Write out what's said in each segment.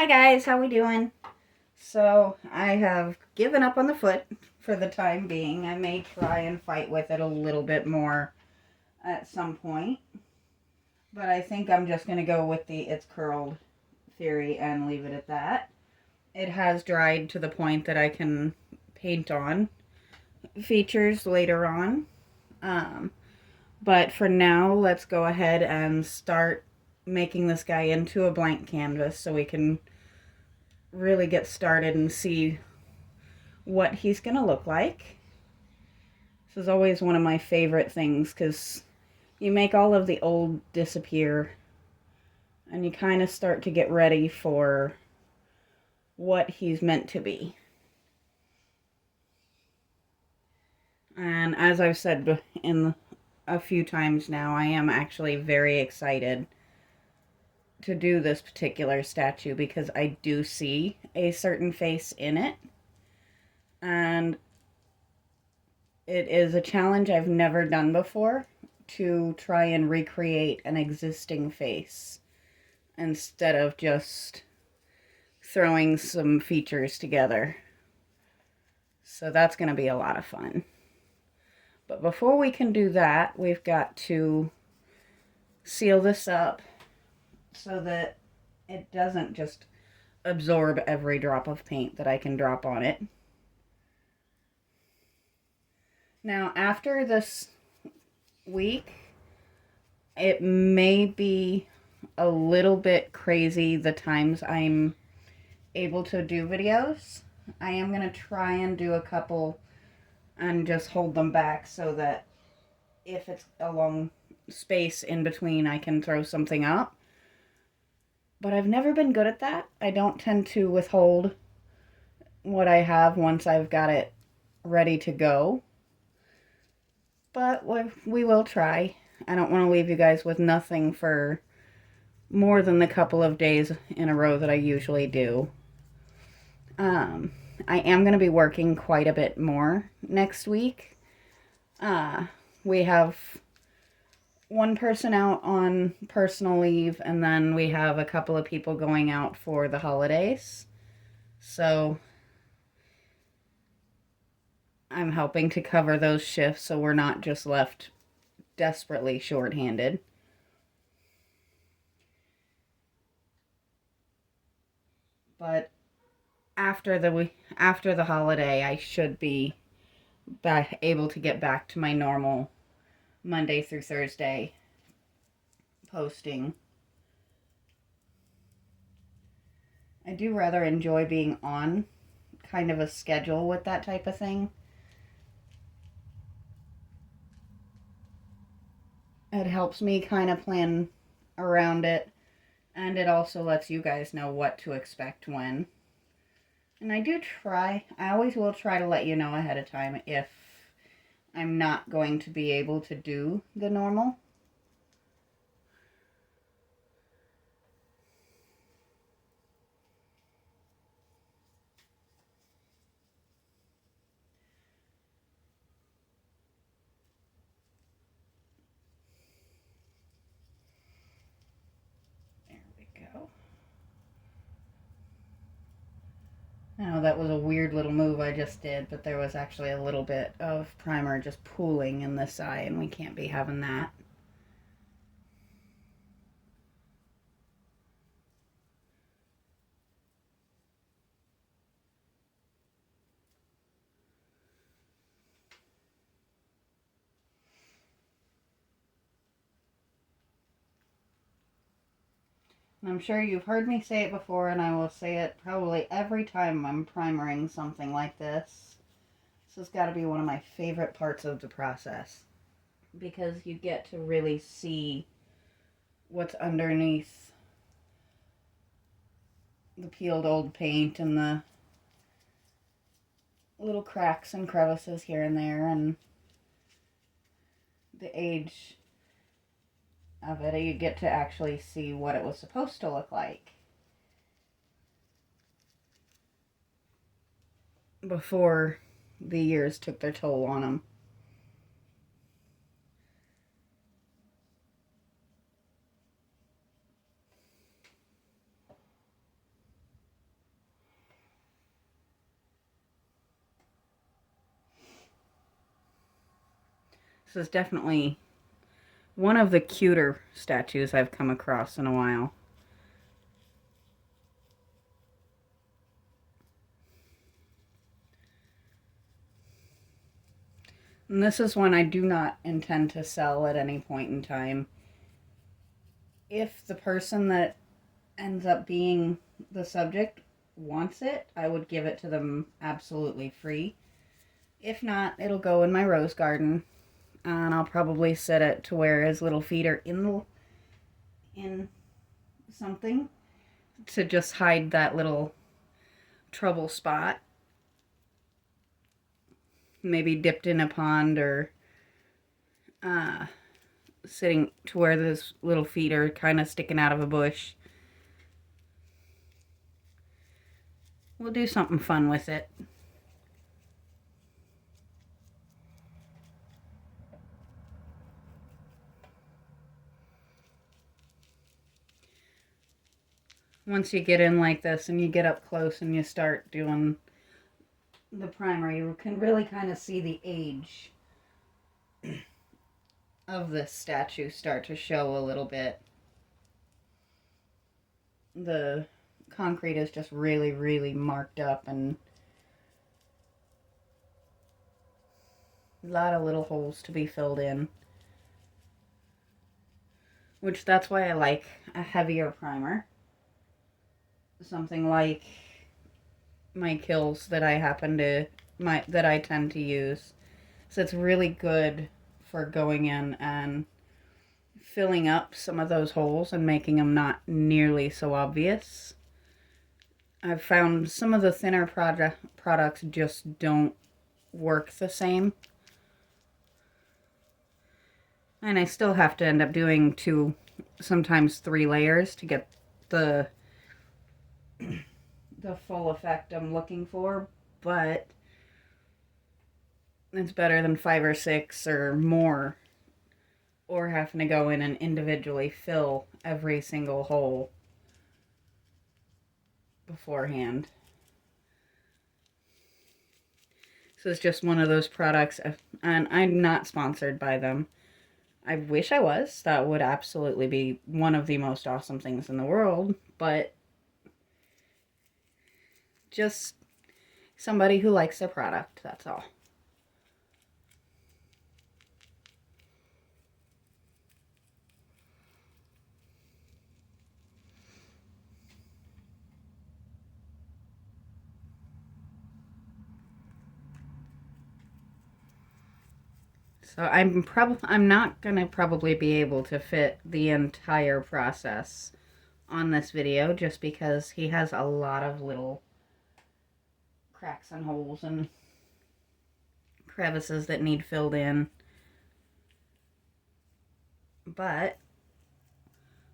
Hi guys, how we doing? So I have given up on the foot for the time being. I may try and fight with it a little bit more at some point, but I think I'm just going to go with the it's curled theory and leave it at that. It has dried to the point that I can paint on features later on. Um, but for now, let's go ahead and start making this guy into a blank canvas so we can really get started and see what he's going to look like. This is always one of my favorite things because you make all of the old disappear and you kind of start to get ready for what he's meant to be. And as I've said in a few times now, I am actually very excited to do this particular statue because I do see a certain face in it. And it is a challenge I've never done before to try and recreate an existing face instead of just throwing some features together. So that's going to be a lot of fun. But before we can do that, we've got to seal this up so that it doesn't just absorb every drop of paint that I can drop on it. Now, after this week, it may be a little bit crazy the times I'm able to do videos. I am going to try and do a couple and just hold them back so that if it's a long space in between, I can throw something up. But I've never been good at that. I don't tend to withhold what I have once I've got it ready to go. But we will try. I don't want to leave you guys with nothing for more than the couple of days in a row that I usually do. I am going to be working quite a bit more next week. We have one person out on personal leave, and then we have a couple of people going out for the holidays. So I'm helping to cover those shifts so we're not just left desperately short-handed. But after the holiday, I should be able to get back to my normal Monday through Thursday posting. I do rather enjoy being on kind of a schedule with that type of thing. It helps me kind of plan around it, and it also lets you guys know what to expect when. And I always will try to let you know ahead of time if I'm not going to be able to do the normal. There we go. I know that was a weird little move I just did, but there was actually a little bit of primer just pooling in this eye, and we can't be having that. I'm sure you've heard me say it before, and I will say it probably every time I'm primering something like this. This has got to be one of my favorite parts of the process because you get to really see what's underneath the peeled old paint and the little cracks and crevices here and there and the age of it. You get to actually see what it was supposed to look like before the years took their toll on them. This is definitely one of the cuter statues I've come across in a while. And this is one I do not intend to sell at any point in time. If the person that ends up being the subject wants it, I would give it to them absolutely free. If not, it'll go in my rose garden, and I'll probably set it to where his little feet are in something to just hide that little trouble spot. Maybe dipped in a pond, or sitting to where those little feet are kind of sticking out of a bush. We'll do something fun with it. Once you get in like this and you get up close and you start doing the primer, you can really kind of see the age of this statue start to show a little bit. The concrete is just really, really marked up, and a lot of little holes to be filled in. Which that's why I like a heavier primer. Something like my Kills that I tend to use. So it's really good for going in and filling up some of those holes and making them not nearly so obvious. I've found some of the thinner products just don't work the same. And I still have to end up doing 2, sometimes 3 layers to get the full effect I'm looking for, but it's better than 5 or 6 or more, or having to go in and individually fill every single hole beforehand. So it's just one of those products, and I'm not sponsored by them. I wish I was. That would absolutely be one of the most awesome things in the world, but just somebody who likes their product, that's all. So I'm not gonna probably be able to fit the entire process on this video, just because he has a lot of little cracks and holes and crevices that need filled in. But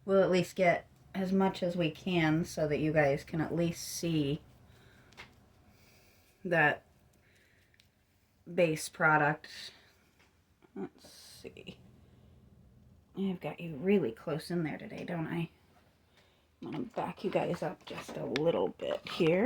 we'll at least get as much as we can so that you guys can at least see that base product. Let's see. I've got you really close in there today, don't I? I'm going to back you guys up just a little bit here.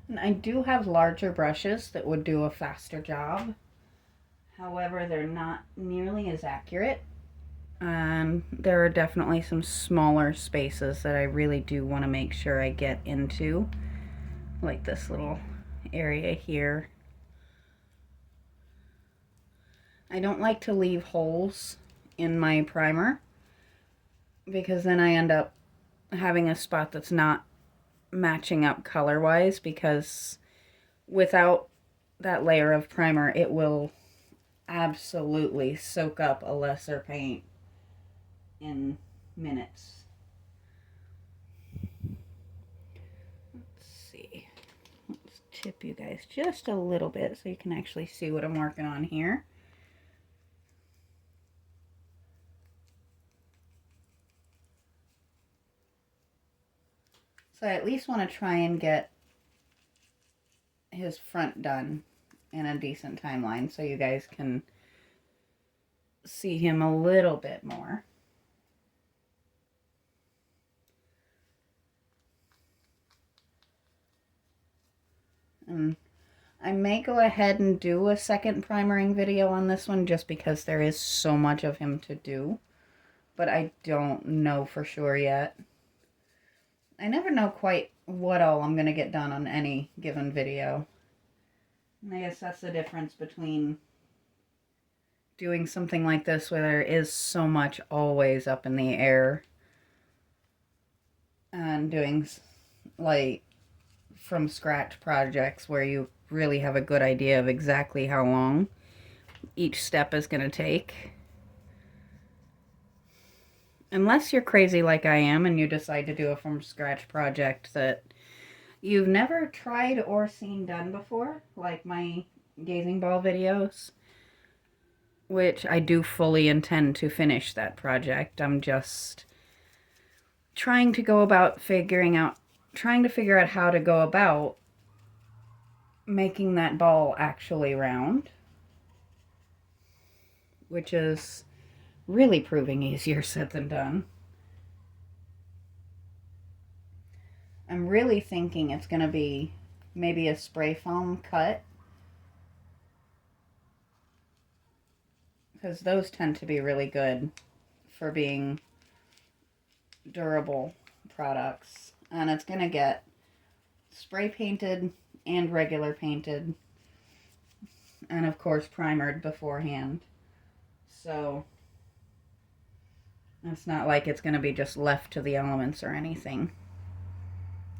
And I do have larger brushes that would do a faster job. However, they're not nearly as accurate. And there are definitely some smaller spaces that I really do want to make sure I get into. Like this little area here. I don't like to leave holes in my primer, because then I end up having a spot that's not matching up color-wise, because without that layer of primer, it will absolutely soak up a lesser paint in minutes. Let's see. Let's tip you guys just a little bit so you can actually see what I'm working on here. So I at least want to try and get his front done in a decent timeline so you guys can see him a little bit more. And I may go ahead and do a second primering video on this one just because there is so much of him to do. But I don't know for sure yet. I never know quite what all I'm going to get done on any given video. And I guess that's the difference between doing something like this where there is so much always up in the air and doing like from scratch projects where you really have a good idea of exactly how long each step is going to take. Unless you're crazy like I am and you decide to do a from scratch project that you've never tried or seen done before, like my gazing ball videos, which I do fully intend to finish that project. I'm just trying to go about trying to figure out how to go about making that ball actually round, which is really proving easier said than done. I'm really thinking it's going to be maybe a spray foam cut, because those tend to be really good for being durable products. And it's going to get spray painted and regular painted, and of course primered beforehand. So it's not like it's going to be just left to the elements or anything.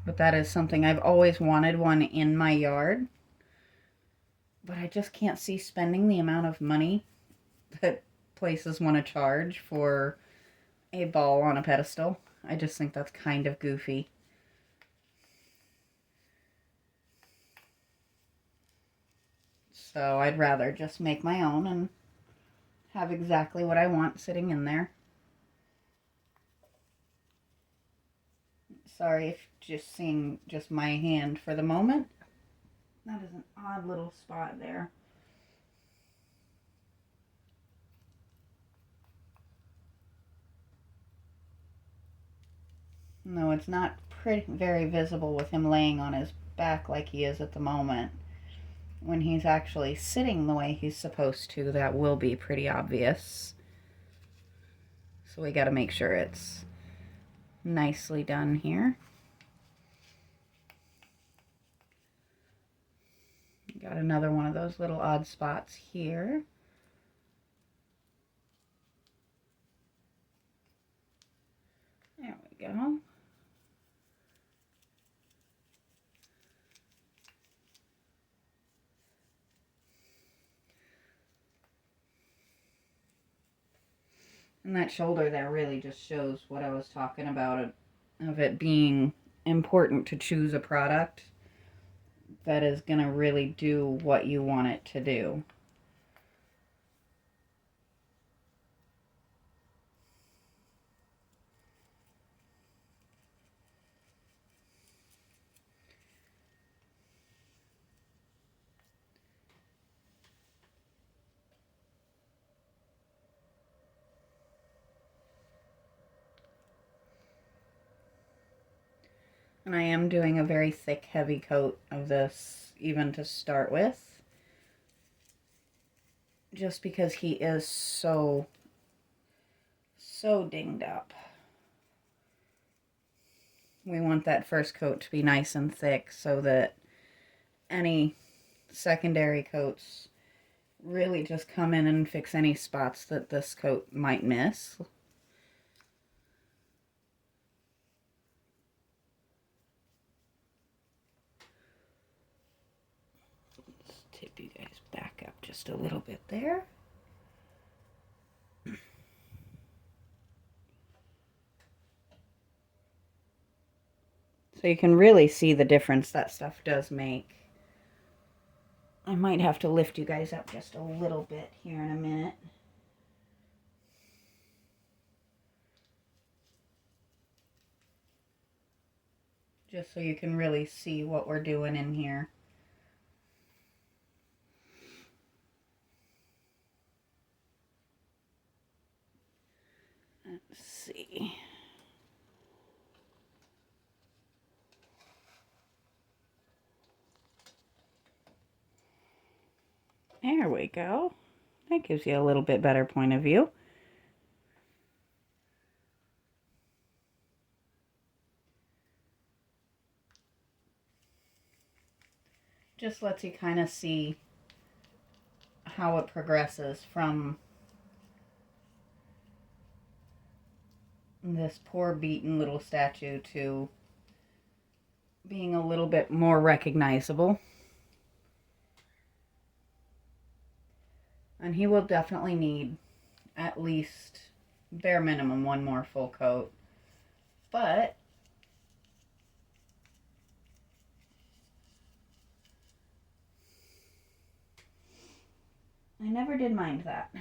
But that is something I've always wanted one in my yard. But I just can't see spending the amount of money that places want to charge for a ball on a pedestal. I just think that's kind of goofy. So I'd rather just make my own and have exactly what I want sitting in there. Sorry if just seeing just my hand for the moment. That is an odd little spot there. No, it's not very visible with him laying on his back like he is at the moment. When he's actually sitting the way he's supposed to, that will be pretty obvious. So we got to make sure it's nicely done here. Got another one of those little odd spots here. There we go. And that shoulder there really just shows what I was talking about, of it being important to choose a product that is going to really do what you want it to do. And I am doing a very thick, heavy coat of this, even to start with. Just because he is so dinged up. We want that first coat to be nice and thick so that any secondary coats really just come in and fix any spots that this coat might miss. Let's tip you guys back up just a little bit there. So you can really see the difference that stuff does make. I might have to lift you guys up just a little bit here in a minute. Just so you can really see what we're doing in here. Let's see. There we go. That gives you a little bit better point of view. Just lets you kind of see how it progresses from this poor beaten little statue to being a little bit more recognizable. And he will definitely need at least bare minimum one more full coat. But I never did mind that.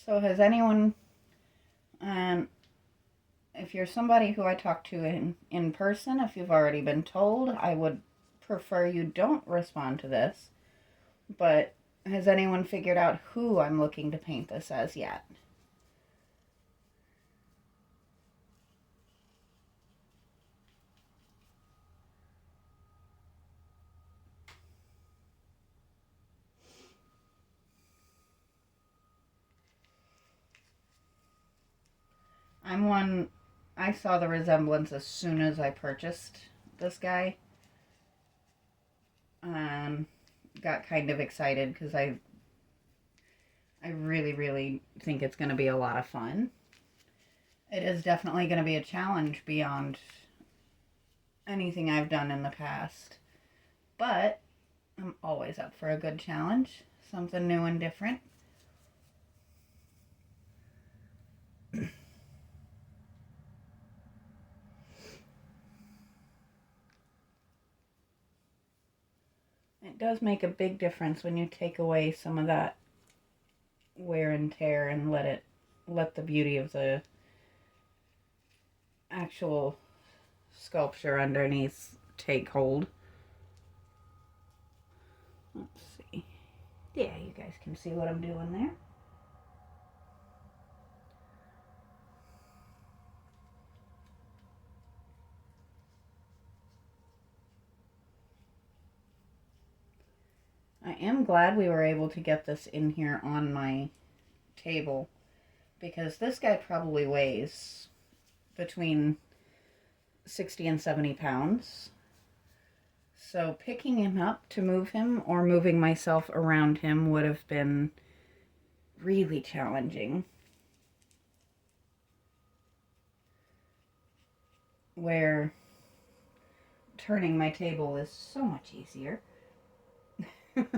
So has anyone, if you're somebody who I talk to in person, if you've already been told, I would prefer you don't respond to this. But has anyone figured out who I'm looking to paint this as yet? I saw the resemblance as soon as I purchased this guy. Got kind of excited because I really, really think it's going to be a lot of fun. It is definitely going to be a challenge beyond anything I've done in the past. But I'm always up for a good challenge, something new and different. It does make a big difference when you take away some of that wear and tear and let the beauty of the actual sculpture underneath take hold. Let's see. Yeah, you guys can see what I'm doing there. I am glad we were able to get this in here on my table because this guy probably weighs between 60 and 70 pounds. So picking him up to move him or moving myself around him would have been really challenging. Where turning my table is so much easier. And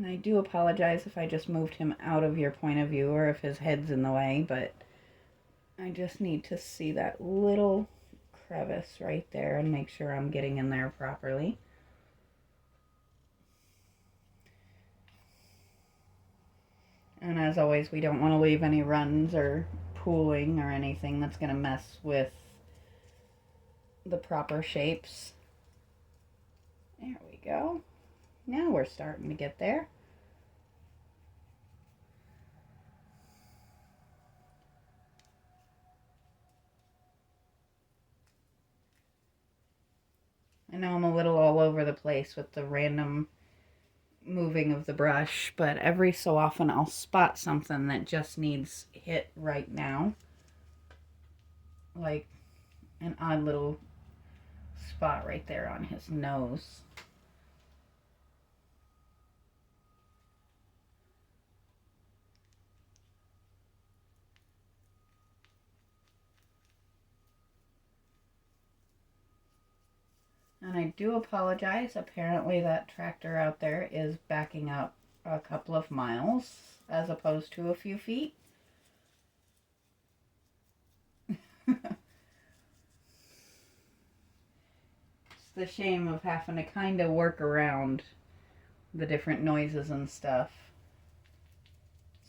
I do apologize if I just moved him out of your point of view or if his head's in the way, but I just need to see that little crevice right there and make sure I'm getting in there properly. And as always, we don't want to leave any runs or pooling or anything that's going to mess with the proper shapes. There we go. Now we're starting to get there. I know I'm a little all over the place with the random moving of the brush, but every so often I'll spot something that just needs hit right now. Like an odd little spot right there on his nose. And I do apologize. Apparently that tractor out there is backing up a couple of miles as opposed to a few feet. It's the shame of having to kind of work around the different noises and stuff.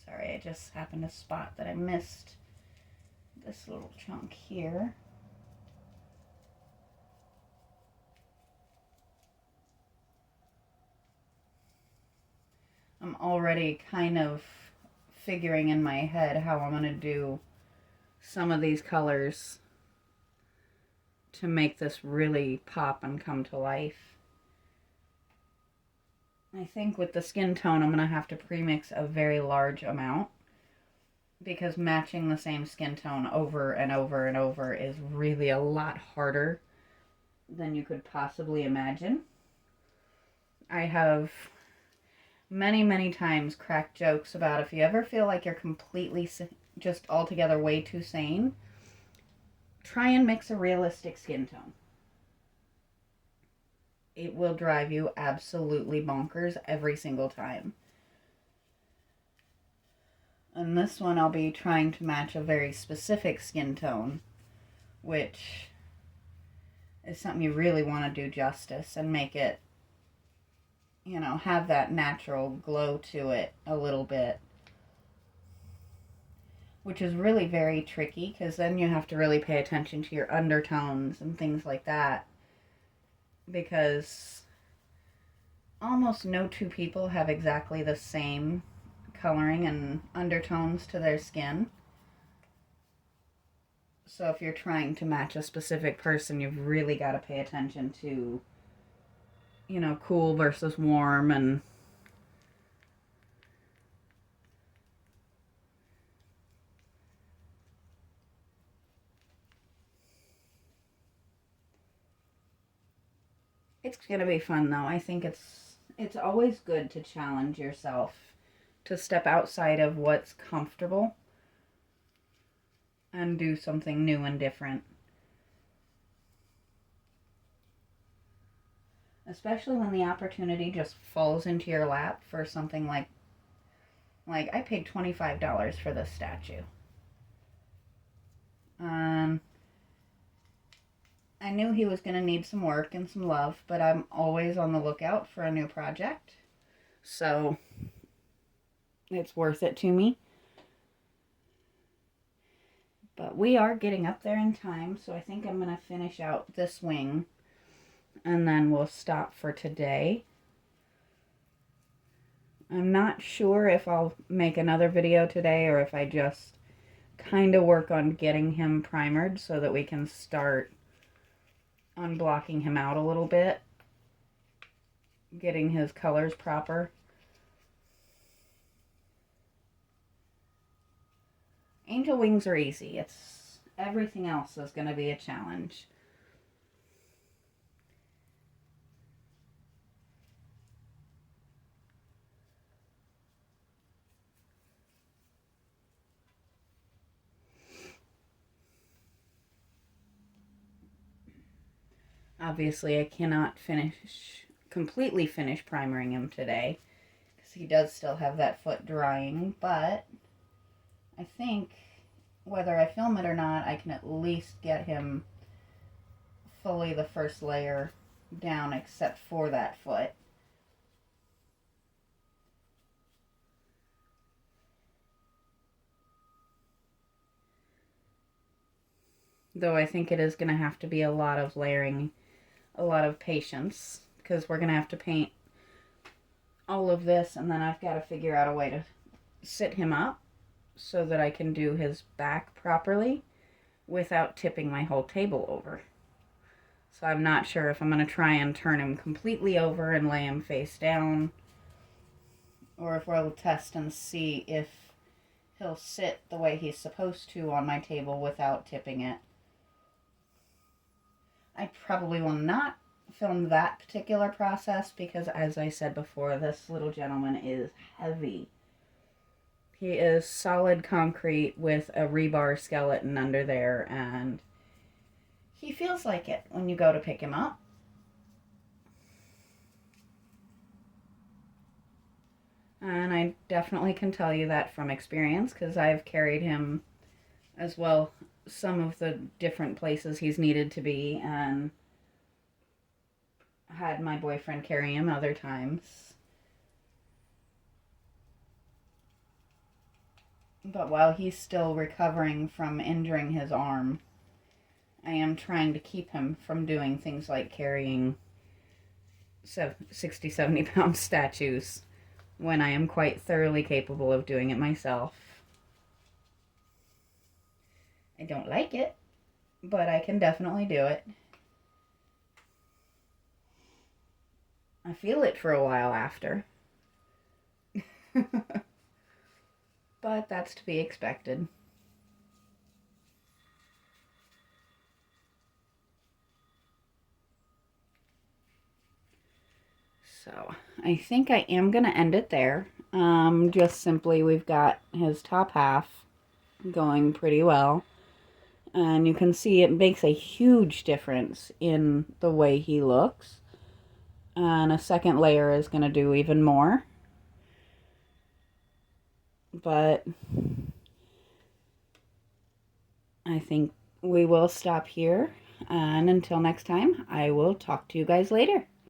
Sorry, I just happened to spot that I missed this little chunk here. already kind of figuring in my head how I'm going to do some of these colors to make this really pop and come to life. I think with the skin tone, I'm going to have to premix a very large amount, because matching the same skin tone over and over and over is really a lot harder than you could possibly imagine. I have many times cracked jokes about, if you ever feel like you're completely just altogether way too sane, try and mix a realistic skin tone. It will drive you absolutely bonkers every single time. And this one I'll be trying to match a very specific skin tone, which is something you really want to do justice and make it, you know, have that natural glow to it a little bit. Which is really very tricky, because then you have to really pay attention to your undertones and things like that. Because almost no two people have exactly the same coloring and undertones to their skin. So if you're trying to match a specific person, you've really got to pay attention to, you know, cool versus warm, and it's going to be fun, though. I think it's always good to challenge yourself, to step outside of what's comfortable and do something new and different. Especially when the opportunity just falls into your lap for something like I paid $25 for this statue. I knew he was going to need some work and some love, but I'm always on the lookout for a new project. So it's worth it to me. But we are getting up there in time, so I think I'm going to finish out this wing, and then we'll stop for today. I'm not sure if I'll make another video today, or if I just kind of work on getting him primered so that we can start unblocking him out a little bit, getting his colors proper. Angel wings are easy. Everything else is going to be a challenge. Obviously, I cannot completely finish primering him today, because he does still have that foot drying, but I think whether I film it or not, I can at least get him fully the first layer down except for that foot. Though I think it is going to have to be a lot of layering, a lot of patience, because we're going to have to paint all of this, and then I've got to figure out a way to sit him up so that I can do his back properly without tipping my whole table over. So I'm not sure if I'm going to try and turn him completely over and lay him face down, or if we'll test and see if he'll sit the way he's supposed to on my table without tipping it. I probably will not film that particular process because, as I said before, this little gentleman is heavy. He is solid concrete with a rebar skeleton under there, and he feels like it when you go to pick him up. And I definitely can tell you that from experience, because I've carried him as well some of the different places he's needed to be, and had my boyfriend carry him other times. But while he's still recovering from injuring his arm, I am trying to keep him from doing things like carrying 60, 70 pound statues when I am quite thoroughly capable of doing it myself. I don't like it, but I can definitely do it. I feel it for a while after. But that's to be expected. So I think I am going to end it there. Just simply, we've got his top half going pretty well. And you can see it makes a huge difference in the way he looks. And a second layer is going to do even more. But I think we will stop here. And until next time, I will talk to you guys later.